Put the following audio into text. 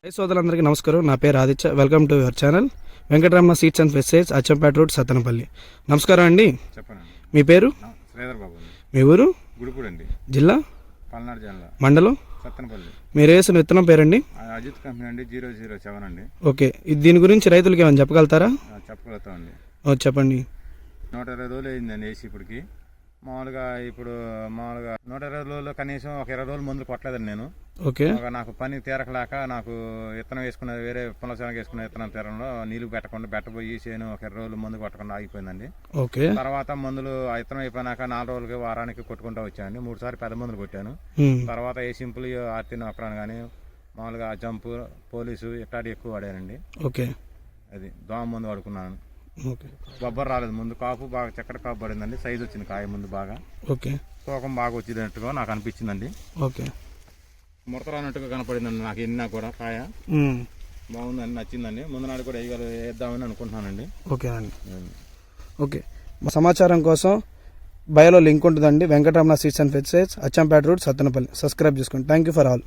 సోదరులందరికీ నమస్కారం. నా పేరు Aditya. Welcome to your channel Venkataramana seeds and pesticides, Achampeta road, Sattenapalli. నమస్కారం అండి. చెప్పండి. మీ పేరు? శ్రీధర్ బాబు. మీ ఊరు? గుడిపూడి అండి. జిల్లా? పల్నాడు జిల్లా. మండలం? సత్తెనపల్లి. మీరు వేసిన విత్తనం పేరండి? అజిత్ కంపెనీ అండి, 007 అండి. ఓకే, దీని గురించి రైతులకి ఏమైనా చెప్పగలుగుతారా? చెప్పగలుగుతామండి. చెప్పండి. 120 రోజులు అయిందండి వేసి ఇప్పటికి. మామూలుగా 120 రోజుల్లో కనీసం ఒక 20 రోజులు మందులు కొట్టలేదండి నేను. ఓకే. నాకు పని తీరకలేక నాకు విత్తనం వేసుకున్న వేరే పునఃసంగా వేసుకున్న విత్తనం తీరంలో నీళ్లు పెట్టబోయి చేను ఒక 20 రోజులు మందు కొట్టకుండా ఆగిపోయిందండి. ఓకే. తర్వాత మందులు విత్తనం అయిపోయినాక 4 రోజులకి వారానికి కొట్టుకుంటూ వచ్చానండి. 3 సార్లు పెద్ద మందులు కొట్టాను. తర్వాత ఏ సింపుల్ ఆర్తిని అప్రాన్ కానీ మామూలుగా జంపు పోలీసు ఇట్లాంటి ఎక్కువ వాడానండి. ఓకే. అది దోమ మందు వాడుకున్నాను. ఓకే. బొబ్బర్ రాలేదు, ముందు కాపు బాగా చక్కటి కాపు పడిందండి. సైజు వచ్చింది కాయ ముందు బాగా. ఓకే. తూకం బాగా వచ్చినట్టుగా నాకు అనిపించిందండి. ఓకే. ముడత రానట్టుగా కనపడిందండి నాకు ఎన్నా కూడా కాయ బాగుందండి, నచ్చిందండి. ముందు నాడు కూడా వేద్దామని అనుకుంటున్నానండి. ఓకే అండి. ఓకే, మా సమాచారం కోసం బయోలో లింక్ ఉంటుందండి. Venkataramana seeds and pesticides, Achampeta road, Sattenapalli. Subscribe చేసుకోండి. Thank you for all.